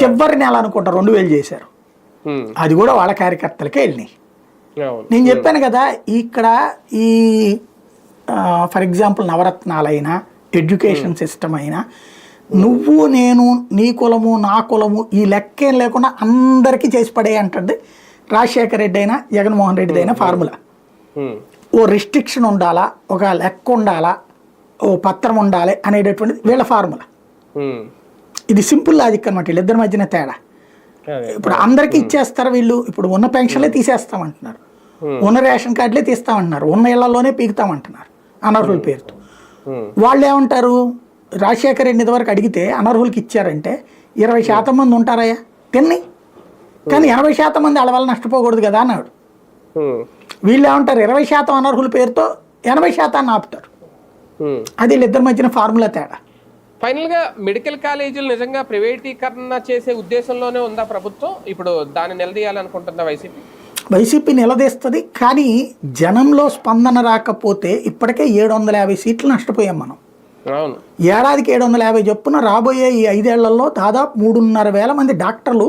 చివరి నెల అనుకుంటా 2000 చేశారు. అది కూడా వాళ్ళ కార్యకర్తలకే వెళ్ళినాయి. నేను చెప్పాను కదా, ఇక్కడ ఈ ఫర్ ఎగ్జాంపుల్ నవరత్నాలైనా ఎడ్యుకేషన్ సిస్టమ్ అయినా నువ్వు నేను నీ కులము నా కులము ఈ లెక్కేం లేకుండా అందరికీ చేసి పడే అంటుంది రాజశేఖర రెడ్డి అయినా జగన్మోహన్ రెడ్డి అయినా ఫార్ములా. ఓ రిస్ట్రిక్షన్ ఉండాలా, ఒక లెక్క ఉండాలా, ఓ పత్రం ఉండాలి అనేటటువంటిది వీళ్ళ ఫార్ములా. ఇది సింపుల్ లాజిక్ అనమాట, వీళ్ళిద్దరి మధ్యన తేడా. ఇప్పుడు అందరికీ ఇచ్చేస్తారు వీళ్ళు. ఇప్పుడు ఉన్న పెన్షన్లే తీసేస్తామంటున్నారు, ఉన్న రేషన్ కార్డులే తీస్తామంటున్నారు, ఉన్న ఇళ్లలోనే పీకుతామంటున్నారు అనర్హుల పేరుతో. వాళ్ళు ఏమంటారు, రాజశేఖర రెడ్డి ఇదివరకు అడిగితే అనర్హులకి ఇచ్చారంటే 20% మంది ఉంటారయ్యా తిన్ని, కానీ 80% మంది వాళ్ళ వల్ల నష్టపోకూడదు కదా అన్నాడు. వీళ్ళు ఏమంటారు, 20% అనర్హుల పేరుతో 80% ఆపుతారు. అది వీళ్ళిద్దరి మధ్యన ఫార్ములా తేడా. ఫైనల్గా మెడికల్ కాలేజీలు నిజంగా ప్రైవేటీకరణ చేసే ఉద్దేశంలోనే ఉందా ప్రభుత్వం? ఇప్పుడు దాన్ని నిలదీయాలనుకుంటుందా వైసీపీ నిలదీస్తుంది. కానీ జనంలో స్పందన రాకపోతే ఇప్పటికే 750 సీట్లు నష్టపోయాం మనం. ఏడాదికి 750 చొప్పున రాబోయే ఈ 5 ఏళ్లలో దాదాపు 3,500,000 మంది డాక్టర్లు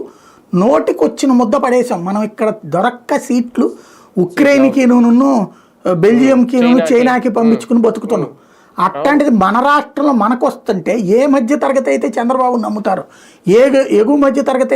నోటికొచ్చిన ముద్ద పడేసాం మనం. ఇక్కడ దొరక్క సీట్లు ఉక్రెయిన్కి బెల్జియంకి చైనాకి పంపించుకుని బతుకుతున్నాం. అట్లాంటిది మన రాష్ట్రంలో మనకు వస్తుంటే ఏ మధ్య తరగతి అయితే చంద్రబాబు నమ్ముతారు, ఎగువ మధ్య తరగతి